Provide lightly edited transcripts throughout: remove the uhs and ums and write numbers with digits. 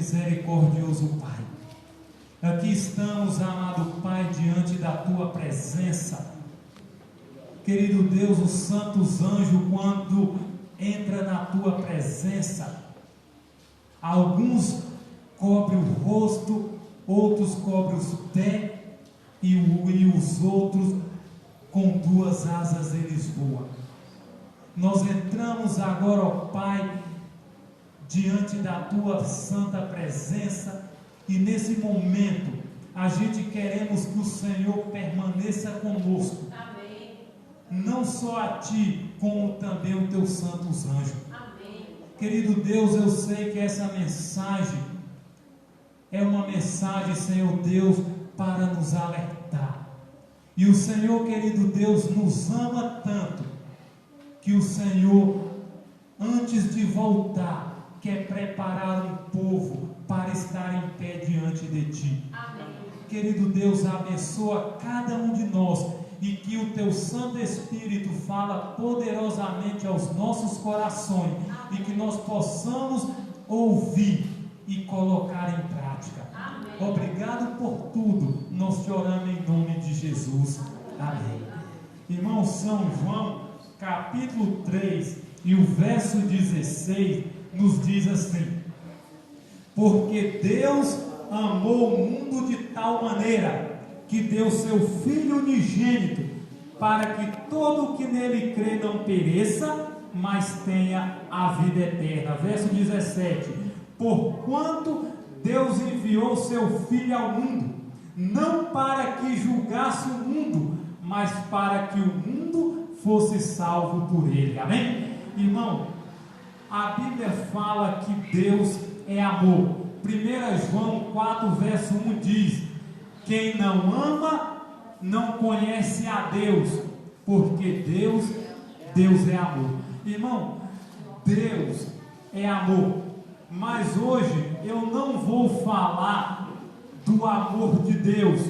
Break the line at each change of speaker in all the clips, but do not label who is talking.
misericordioso Pai, aqui estamos, amado Pai, diante da Tua presença. Querido Deus, os santos anjos, quando entra na Tua presença, alguns cobrem o rosto, outros cobrem os pés, e os outros com duas asas eles voam. Nós entramos agora, ó Pai, diante da Tua santa presença, e nesse momento a gente queremos que o Senhor permaneça conosco. Amém. Não só a Ti, como também os Teus santos anjos. Amém. Querido Deus, eu sei que essa mensagem é uma mensagem, Senhor Deus, para nos alertar. E o Senhor, querido Deus, nos ama tanto, que o Senhor, antes de voltar, quer preparar um povo para estar em pé diante de Ti. Amém. Querido Deus, abençoa cada um de nós, e que o Teu Santo Espírito fala poderosamente aos nossos corações. Amém. E que nós possamos ouvir e colocar em prática. Amém. Obrigado por tudo, nós te oramos em nome de Jesus. Amém. Irmão, São João capítulo 3 e o verso 16 nos diz assim: porque Deus amou o mundo de tal maneira que deu seu Filho unigênito, para que todo o que nele crê não pereça, mas tenha a vida eterna. Verso 17: porquanto Deus enviou seu Filho ao mundo, não para que julgasse o mundo, mas para que o mundo fosse salvo por ele. Amém? Irmão, a Bíblia fala que Deus é amor. 1 João 4, verso 1 diz: quem não ama, não conhece a Deus, porque Deus é amor. Irmão, Deus é amor. Mas hoje eu não vou falar do amor de Deus.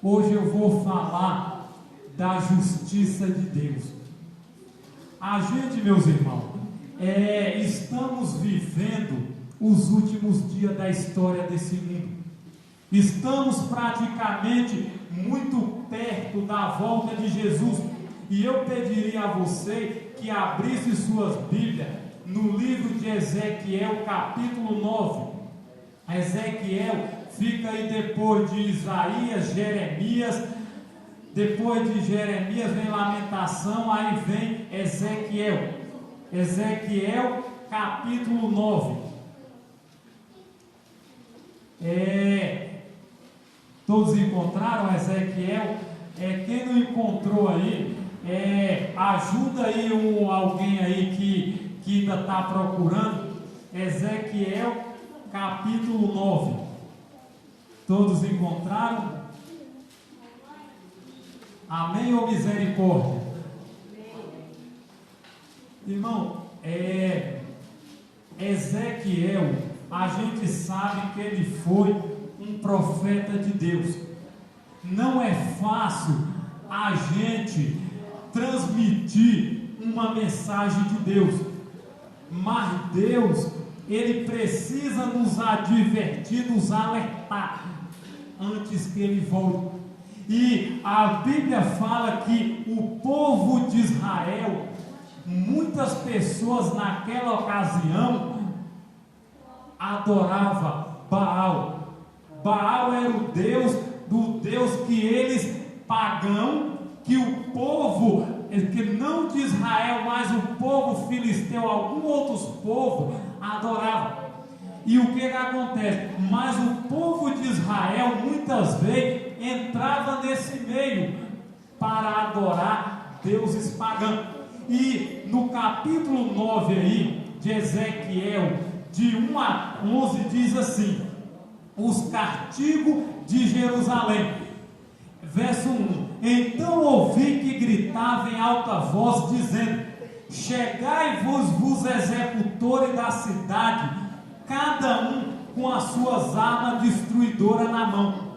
Hoje eu vou falar da justiça de Deus. A gente, meus irmãos, estamos vivendo os últimos dias da história desse mundo. Estamos praticamente muito perto da volta de Jesus. E eu pediria a você que abrisse suas Bíblias no livro de Ezequiel, capítulo 9. Ezequiel fica aí depois de Isaías, Jeremias. Depois de Jeremias vem Lamentação, aí vem Ezequiel. Ezequiel, capítulo 9. Todos encontraram Ezequiel? Quem não encontrou aí, ajuda aí alguém aí que ainda está procurando. Ezequiel, capítulo 9. Todos encontraram? Amém ou misericórdia? Irmão, Ezequiel, a gente sabe que ele foi um profeta de Deus. Não é fácil a gente transmitir uma mensagem de Deus, mas Deus, Ele precisa nos advertir, nos alertar, antes que Ele volte. E a Bíblia fala que o povo de Israel, muitas pessoas naquela ocasião adorava Baal. Baal era o Deus que eles, pagão, que o povo, que não de Israel, mas o povo filisteu, alguns outros povos adoravam. E o que acontece? Mas o povo de Israel muitas vezes entrava nesse meio para adorar deuses pagãos. E no capítulo 9 aí, de Ezequiel, de 1 a 11, diz assim: os castigos de Jerusalém. Verso 1: então ouvi que gritava em alta voz, dizendo: chegai-vos, executores da cidade, cada um com as suas armas destruidoras na mão.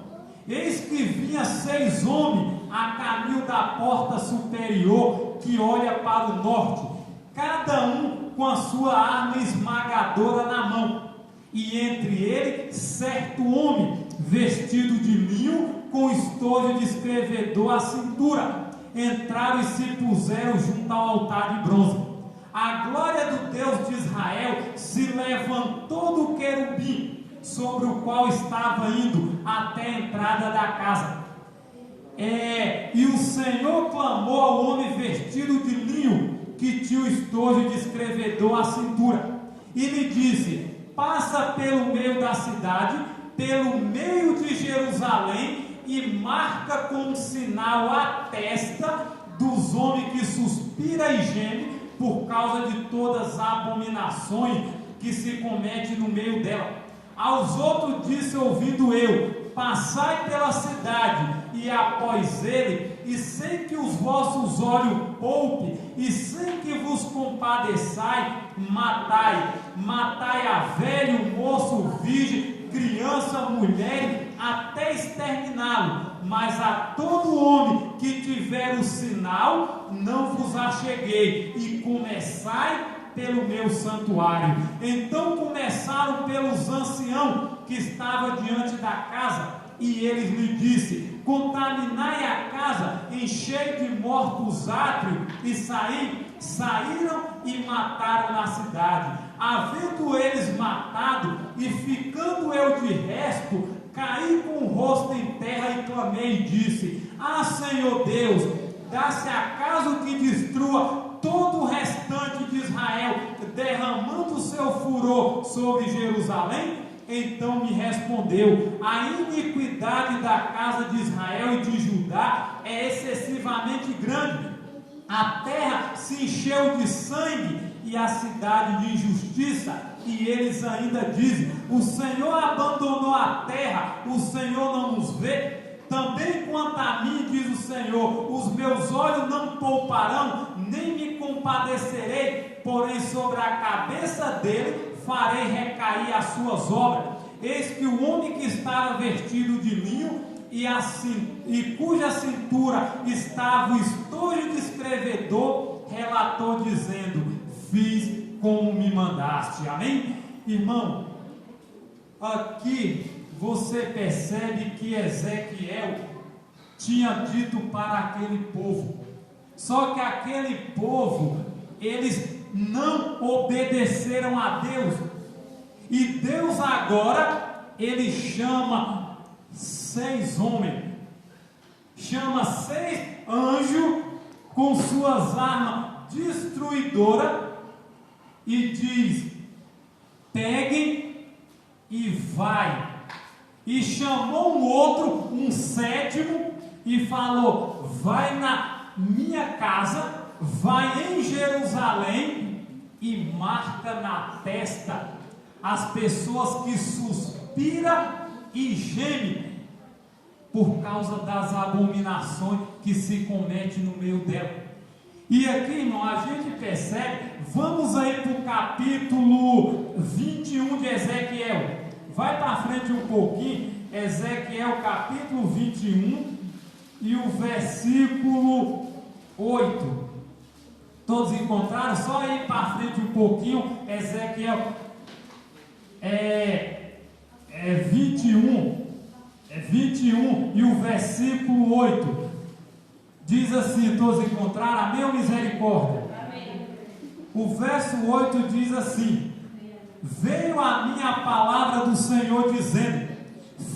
Eis que vinha 6 homens a caminho da porta superior que olha para o norte, cada um com a sua arma esmagadora na mão. e entre ele certo homem, vestido de linho, com estojo de escrevedor à cintura. Entraram e se puseram junto ao altar de bronze. A glória do Deus de Israel se levantou do querubim, sobre o qual estava indo até a entrada da casa. E o Senhor clamou ao homem vestido de linho, que tinha o estojo de escrevedor à cintura, e lhe disse: passa pelo meio da cidade, pelo meio de Jerusalém, e marca como sinal a testa dos homens que suspira e geme por causa de todas as abominações que se comete no meio dela. Aos outros disse, ouvindo eu: passai pela cidade, e após ele, e sem que os vossos olhos poupe, e sem que vos compadeçai, matai a velho, moço, virgem, criança, mulher, até exterminá-lo. Mas a todo homem que tiver o sinal, não vos acheguei, e começai pelo meu santuário. Então começaram pelos anciãos que estavam diante da casa, e eles lhe disse: contaminai a casa, enchei de mortos átrios, e saíram e mataram na cidade. Havendo eles matado, e ficando eu de resto, caí com o rosto em terra e clamei e disse: ah, Senhor Deus, dá-se acaso que destrua todo o restante de Israel, derramando o seu furor sobre Jerusalém? Então me respondeu: a iniquidade da casa de Israel e de Judá é excessivamente grande. A terra se encheu de sangue e a cidade de injustiça. E eles ainda dizem: o Senhor abandonou a terra, o Senhor não nos vê. Também quanto a mim, diz o Senhor, os meus olhos não pouparão, nem me compadecerei, porém sobre a cabeça dele farei recair as suas obras. Eis que o homem que estava vestido de linho e cuja cintura estava o estojo de escrevedor, relatou dizendo: fiz como me mandaste. Amém? Irmão, aqui você percebe que Ezequiel tinha dito para aquele povo, só que aquele povo, eles não obedeceram a Deus, e Deus agora, ele chama 6 homens, chama 6 anjos com suas armas destruidoras, e diz: peguem e vai. E chamou um outro, um 7º, e falou: vai na minha casa, vai em Jerusalém e marca na testa as pessoas que suspiram e gemem por causa das abominações que se cometem no meio dela. E aqui, irmão, a gente percebe, vamos aí para o capítulo 21 de Ezequiel. Vai para frente um pouquinho, Ezequiel capítulo 21 e o versículo 8. Todos encontraram? Só ir para frente um pouquinho, Ezequiel 21 e o versículo 8. Diz assim, todos encontraram? Amém ou misericórdia? Amém. O verso 8 diz assim: veio a minha palavra do Senhor dizendo: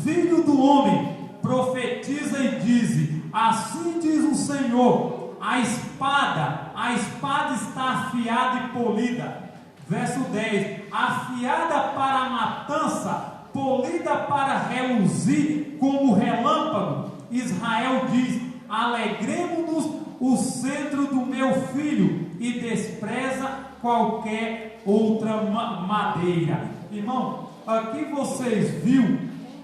filho do homem, profetiza e dize: assim diz o Senhor, a espada está afiada e polida. Verso 10: afiada para a matança, polida para reluzir como relâmpago. Israel diz: alegremos-nos o centro do meu filho, e despreza qualquer outra madeira. Irmão, aqui vocês viram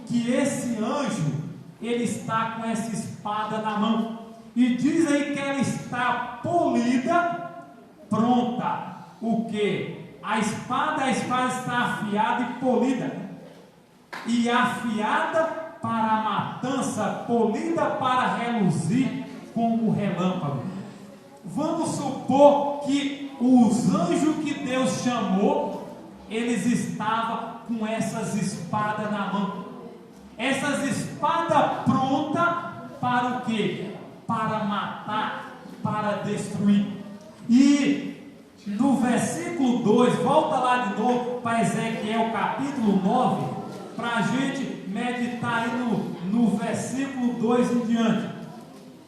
que esse anjo, ele está com essa espada na mão, e diz aí que ela está polida, pronta. O que? A espada está afiada e polida, e afiada para a matança, polida para reluzir como relâmpago. Vamos supor que os anjos que Deus chamou, eles estavam com essas espadas na mão. Essas espadas prontas para o quê? Para matar, para destruir. E no versículo 2, volta lá de novo para Ezequiel capítulo 9, para a gente meditar aí no versículo 2 em diante.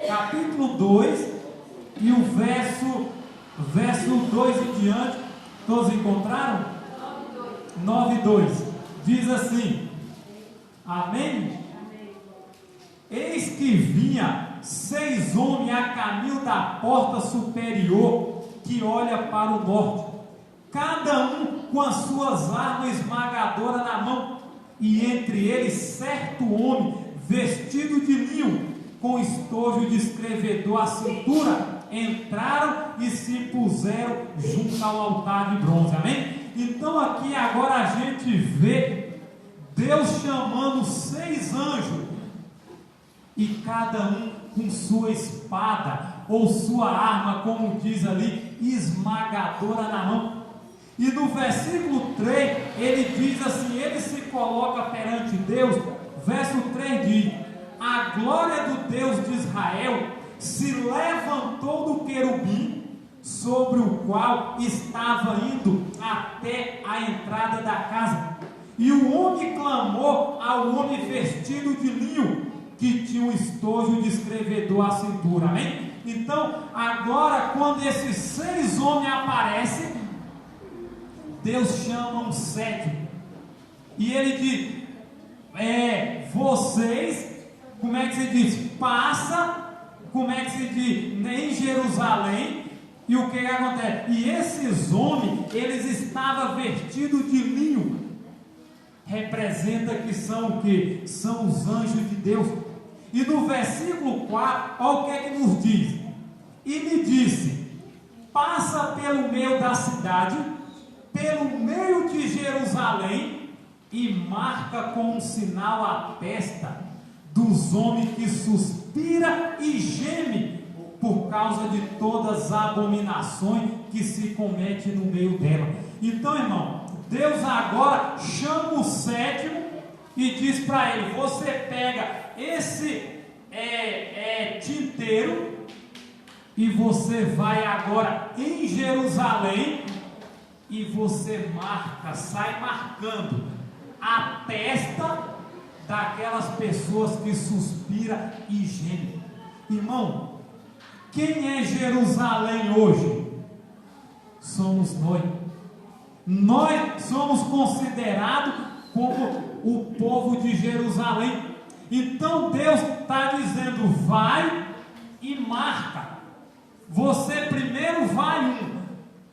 Capítulo 2 e o verso 2 em diante. Todos encontraram? 9:2 diz assim: amém? Eis que vinha 6 homens a caminho da porta superior que olha para o norte, cada um com as suas armas esmagadoras na mão, e entre eles certo homem vestido de linho, com estojo de escrevedor à cintura, entraram e se puseram junto ao altar de bronze. Amém? Então aqui agora a gente vê Deus chamando 6 anjos, e cada um com sua espada ou sua arma, como diz ali, esmagadora na mão. E no versículo 3 ele diz assim, ele se coloca perante Deus. Verso 3 diz: a glória do Deus de Israel se levantou do querubim sobre o qual estava indo até a entrada da casa, e o homem clamou ao homem vestido de linho, que tinha um estojo de escrevedor à cintura. Amém? Então agora, quando esses 6 homens aparecem, Deus chama um 7º, e ele diz: vocês, como é que se diz? Passa, como é que se diz? Em Jerusalém. E o que acontece? E esses homens, eles estavam vestidos de linho. Representa que são o que? São os anjos de Deus. E no versículo 4, olha o que é que nos diz: e me disse: passa pelo meio da cidade, pelo meio de Jerusalém, e marca com um sinal a testa dos homens que suspira e geme por causa de todas as abominações que se cometem no meio dela. Então, irmão, Deus agora chama o 7º e diz para ele: você pega esse tinteiro e você vai agora em Jerusalém e você marca, sai marcando a testa daquelas pessoas que suspiram e gemem. Irmão, quem é Jerusalém hoje? Somos nós. Nós somos considerados como o povo de Jerusalém. Então Deus está dizendo: vai e marca. Você primeiro vai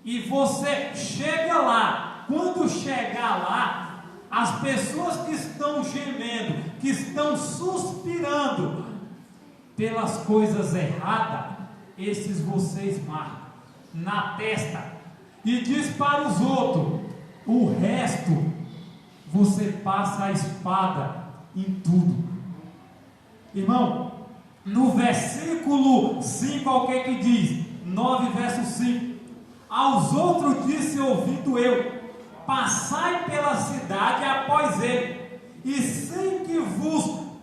e você chega lá. Quando chegar lá, as pessoas que estão gemendo, que estão suspirando pelas coisas erradas, esses vocês marcam na testa. E diz para os outros: o resto você passa a espada em tudo. Irmão, no versículo 5, olha o que diz? 9 verso 5: aos outros disse ouvindo eu: passai pela cidade após ele, e sem que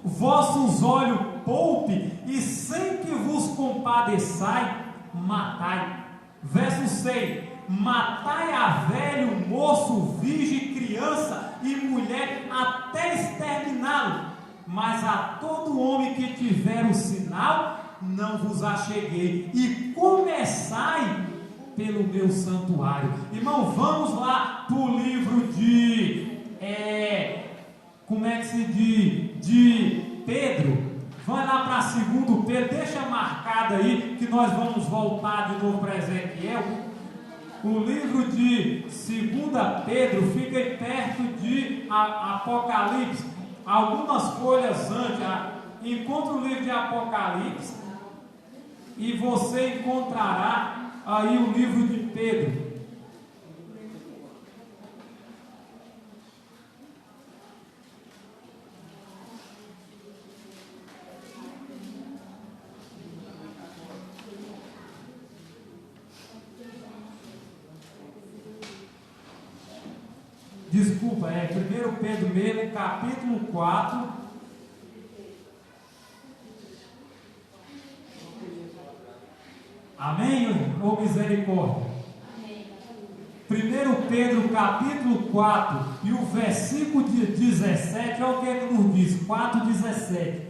vossos olhos poupe, e sem que vos compadeçai, matai. Verso 6: matai a velho, moço, virgem, criança e mulher, até exterminá-lo. Mas a todo homem que tiver o sinal, não vos acheguei, e começai pelo meu santuário. Irmão, vamos lá para o livro de como é que se diz? De Pedro. Vai lá para 2 Pedro, deixa marcado aí que nós vamos voltar de novo para Ezequiel. O livro de 2 Pedro fica aí perto de Apocalipse, algumas folhas antes. Encontra o livro de Apocalipse e você encontrará aí o livro de Pedro. Desculpa, é 1 Pedro mesmo, capítulo 4. Amém? Ou misericórdia? 1 Pedro capítulo 4 e o versículo 17, olha o que ele nos diz, 4,17.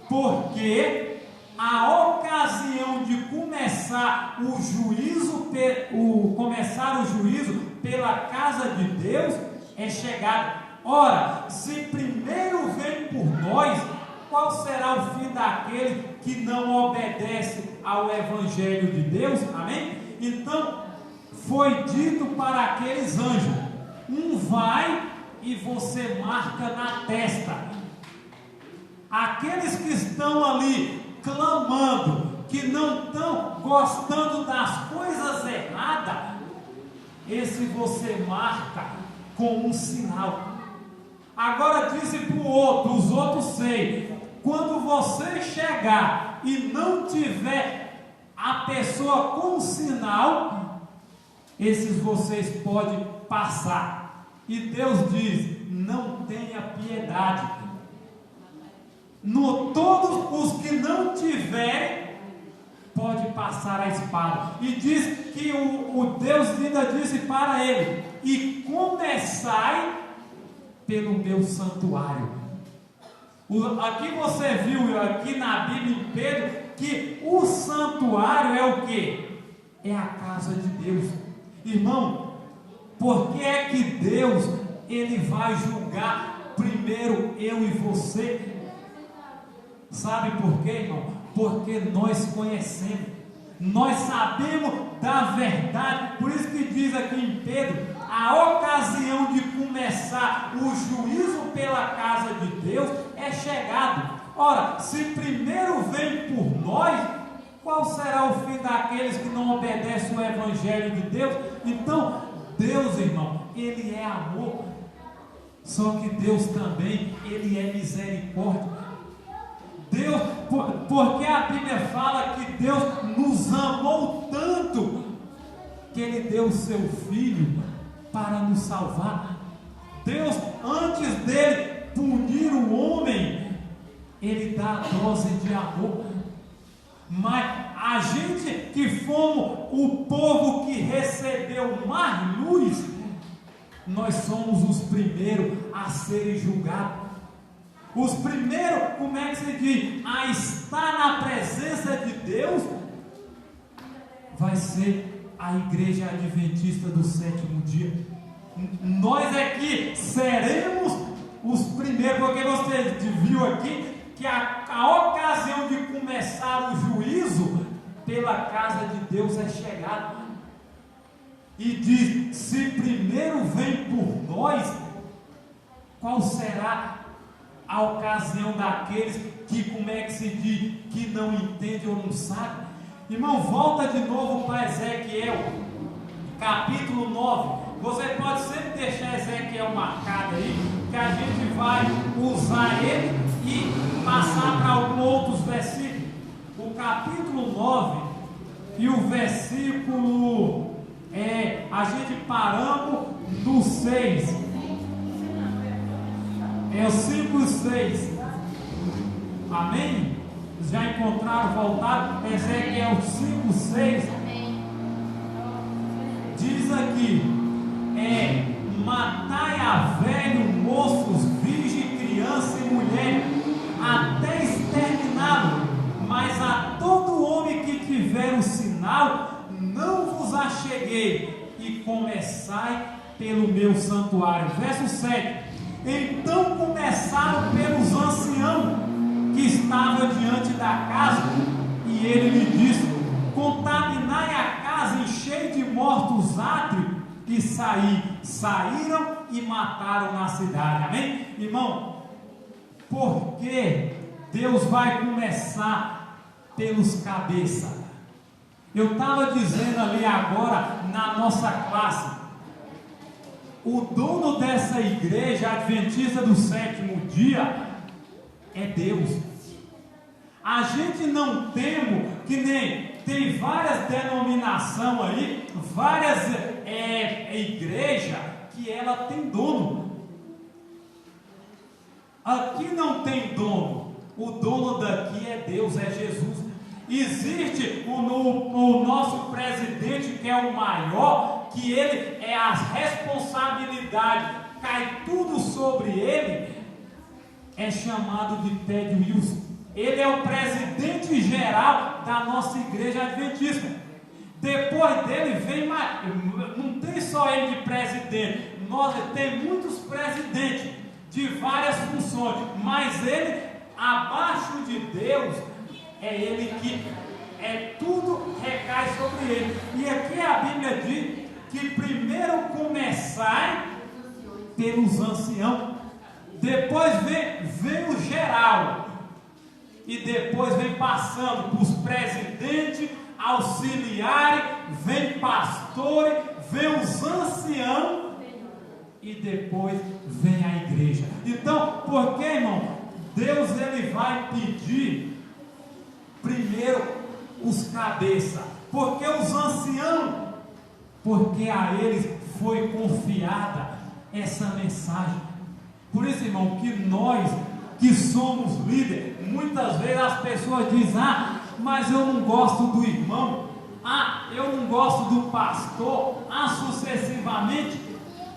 Porque a ocasião de começar o juízo pela casa de Deus é chegada. Ora, se primeiro vem por nós, qual será o fim daquele que não obedece ao Evangelho de Deus? Amém? Então, foi dito para aqueles anjos: um vai e você marca na testa. Aqueles que estão ali clamando, que não estão gostando das coisas erradas, esse você marca com um sinal. Agora disse para o outro, os outros 6: quando você chegar e não tiver a pessoa com sinal, esses vocês podem passar. E Deus diz: não tenha piedade. Todos os que não tiverem, pode passar a espada. E diz que o Deus ainda disse para ele: e começai pelo meu santuário. Aqui você viu, aqui na Bíblia em Pedro, que o santuário é o que? É a casa de Deus. Irmão, por que é que Deus, Ele vai julgar primeiro eu e você? Sabe por quê, irmão? Porque nós conhecemos, nós sabemos da verdade. Por isso que diz aqui em Pedro: a ocasião de começar o juízo pela casa de Deus é chegado. Ora, se primeiro vem por nós, qual será o fim daqueles que não obedecem o Evangelho de Deus? Então, Deus, irmão, Ele é amor. Só que Deus também, Ele é misericórdia. Deus, porque a Bíblia fala que Deus nos amou tanto que Ele deu o seu Filho para nos salvar. Deus, antes dele punir o homem, Ele dá a dose de amor. Mas a gente que fomos o povo que recebeu mais luz, nós somos os primeiros a serem julgados. Os primeiros, como é que se diz, a estar na presença de Deus, vai ser a igreja adventista do sétimo dia. Nós aqui seremos os primeiros, porque você viu aqui que a ocasião de começar o juízo pela casa de Deus é chegada. E diz: se primeiro vem por nós, qual será a ocasião daqueles que, como é que se diz, que não entende ou não sabe? Irmão, volta de novo para Ezequiel, capítulo 9. Você pode sempre deixar Ezequiel marcado aí, que a gente vai usar ele e passar para alguns outros versículos. O capítulo 9 e o versículo, a gente paramos no 6. É o 5 e 6. Amém? Já encontraram, voltaram? Ezequiel 5, 6. Diz aqui: matai a velho, moços, virgem, criança e mulher, até exterminá-lo. Mas a todo homem que tiver um sinal, não vos acheguei, e começai pelo meu santuário. Verso 7. Então começaram pelos anciãos que estavam diante da casa, e ele lhe disse: contaminai a casa, enchei de mortos átrios, e saíram e mataram na cidade. Amém? Irmão, porque Deus vai começar pelos cabeças. Eu estava dizendo ali agora na nossa classe, o dono dessa igreja adventista do sétimo dia é Deus. A gente não teme, que nem tem várias denominações aí, várias igrejas que ela tem dono. Aqui não tem dono. O dono daqui é Deus, é Jesus. Existe o nosso presidente, que é o maior, que ele é a responsabilidade, cai tudo sobre ele, é chamado de Ted Wilson. Ele é o presidente geral da nossa igreja adventista. Depois dele vem mais, não tem só ele de presidente, nós temos muitos presidentes de várias funções, mas ele, abaixo de Deus, é ele que tudo recai sobre ele. E aqui a Bíblia diz que primeiro começai pelos anciãos, depois vem o geral, e depois vem passando para os presidentes, auxiliares, vem pastores, vem os anciãos, e depois vem a igreja. Então, por que, irmão? Deus ele vai pedir primeiro os cabeças, porque os anciãos, porque a eles foi confiada essa mensagem. Por isso, irmão, que nós que somos líderes, muitas vezes as pessoas dizem: mas eu não gosto do irmão, eu não gosto do pastor, sucessivamente.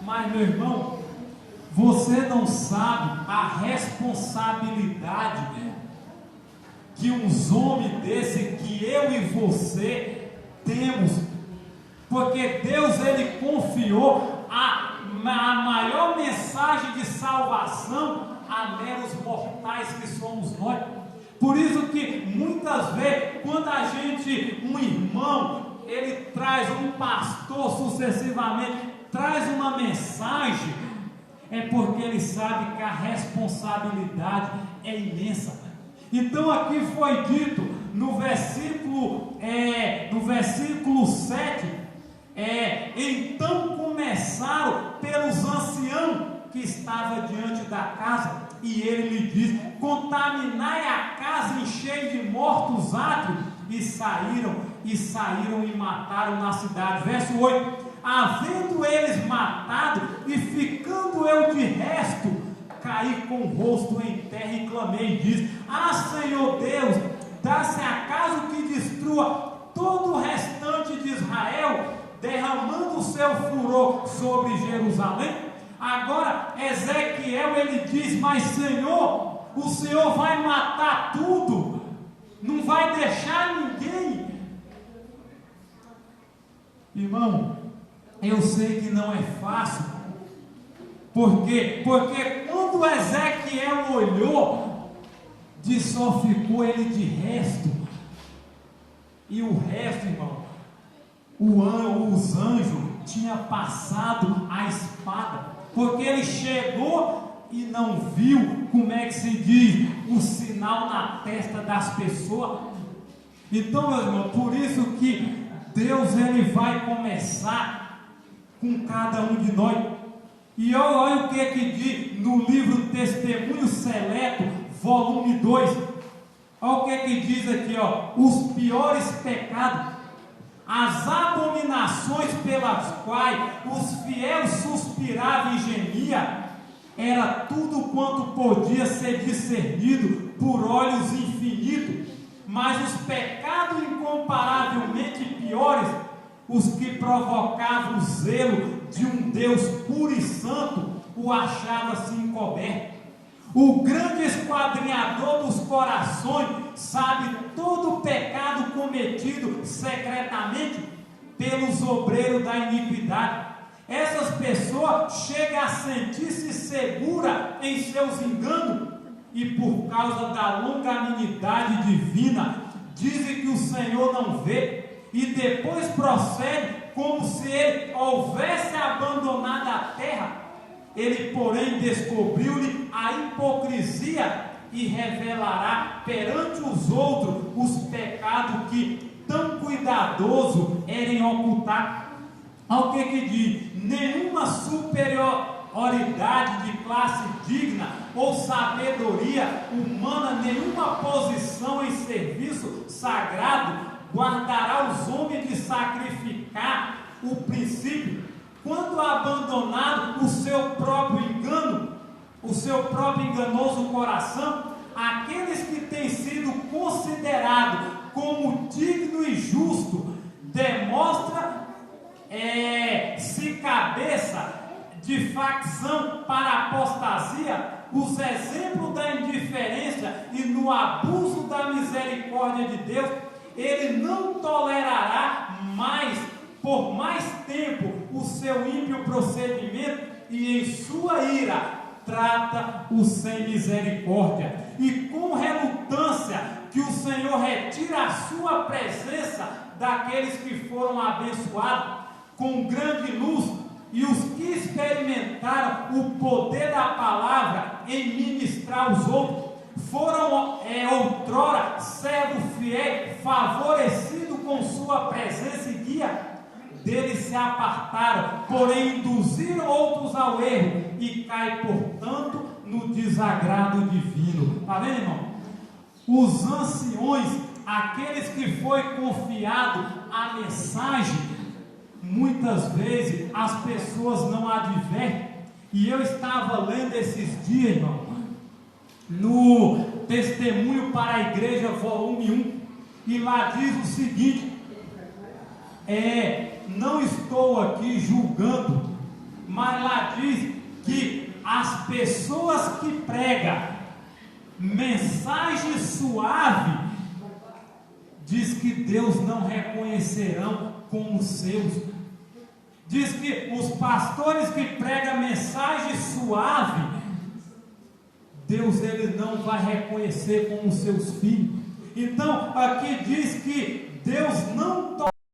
Mas, meu irmão, você não sabe a responsabilidade que uns homens desse, que eu e você temos, porque Deus ele confiou a maior mensagem de salvação a meros mortais que somos nós. Por isso que muitas vezes, quando um irmão, ele traz um pastor sucessivamente, traz uma mensagem, é porque ele sabe que a responsabilidade é imensa. Então aqui foi dito no versículo 7, então começaram pelos anciãos que estavam diante da casa, e ele lhe diz: contaminai a casa, enchei de mortos átrios, e saíram e mataram na cidade. Verso 8: havendo eles matado, e ficando eu de resto, caí com o rosto em terra e clamei, e diz: Senhor Deus, dá-se acaso que destrua todo o restante de Israel, derramando o seu furor sobre Jerusalém? Agora Ezequiel ele diz: mas Senhor, o Senhor vai matar tudo, não vai deixar ninguém. Irmão, eu sei que não é fácil. Por quê? Porque quando Ezequiel olhou, só ficou ele de resto. E o resto, irmão, os anjos tinham passado a espada. Porque ele chegou e não viu, como é que se diz, o sinal na testa das pessoas. Então, meu irmão, por isso que Deus ele vai começar com cada um de nós. E olha o que diz no livro Testemunho Seleto, volume 2. Olha o que diz aqui, os piores pecados, as abominações pelas quais os fiéis suspiravam e gemiam, era tudo quanto podia ser discernido por olhos infinitos, mas os pecados incomparavelmente piores, os que provocavam o zelo de um Deus puro e santo, o achava-se encoberto. O grande esquadrinhador dos corações sabe todo o pecado cometido secretamente pelos obreiros da iniquidade. Essas pessoas chegam a sentir-se seguras em seus enganos, e por causa da longanimidade divina, dizem que o Senhor não vê, e depois procede como se ele houvesse abandonado a terra. Ele, porém, descobriu-lhe a hipocrisia e revelará perante os outros os pecados que tão cuidadoso era em ocultar. Ao que diz: nenhuma superioridade de classe digna ou sabedoria humana, nenhuma posição em serviço sagrado guardará os homens de sacrificar o princípio, quando abandonaram o seu próprio engano, o seu próprio enganoso coração, aqueles que têm sido considerados como digno e justo, demonstra se cabeça de facção para a apostasia, os exemplos da indiferença e no abuso da misericórdia de Deus. Ele não tolerará mais, por mais tempo, o seu ímpio procedimento, e em sua ira trata o sem misericórdia. E com relutância que o Senhor retira a sua presença daqueles que foram abençoados com grande luz, e os que experimentaram o poder da palavra em ministrar os outros, foram outrora servo fiel, favorecido com sua presença e guia, deles se apartaram, porém induziram outros ao erro, e cai, portanto, no desagrado divino. Está vendo, irmão? Os anciões, aqueles que foi confiado a mensagem, muitas vezes as pessoas não advertem. E eu estava lendo esses dias, irmão, no Testemunho para a Igreja, volume 1, e lá diz o seguinte: não estou aqui julgando, mas lá diz que as pessoas que pregam mensagem suave, diz que Deus não reconhecerão como seus. Diz que os pastores que pregam mensagem suave, Deus ele não vai reconhecer como seus filhos. Então aqui diz que Deus não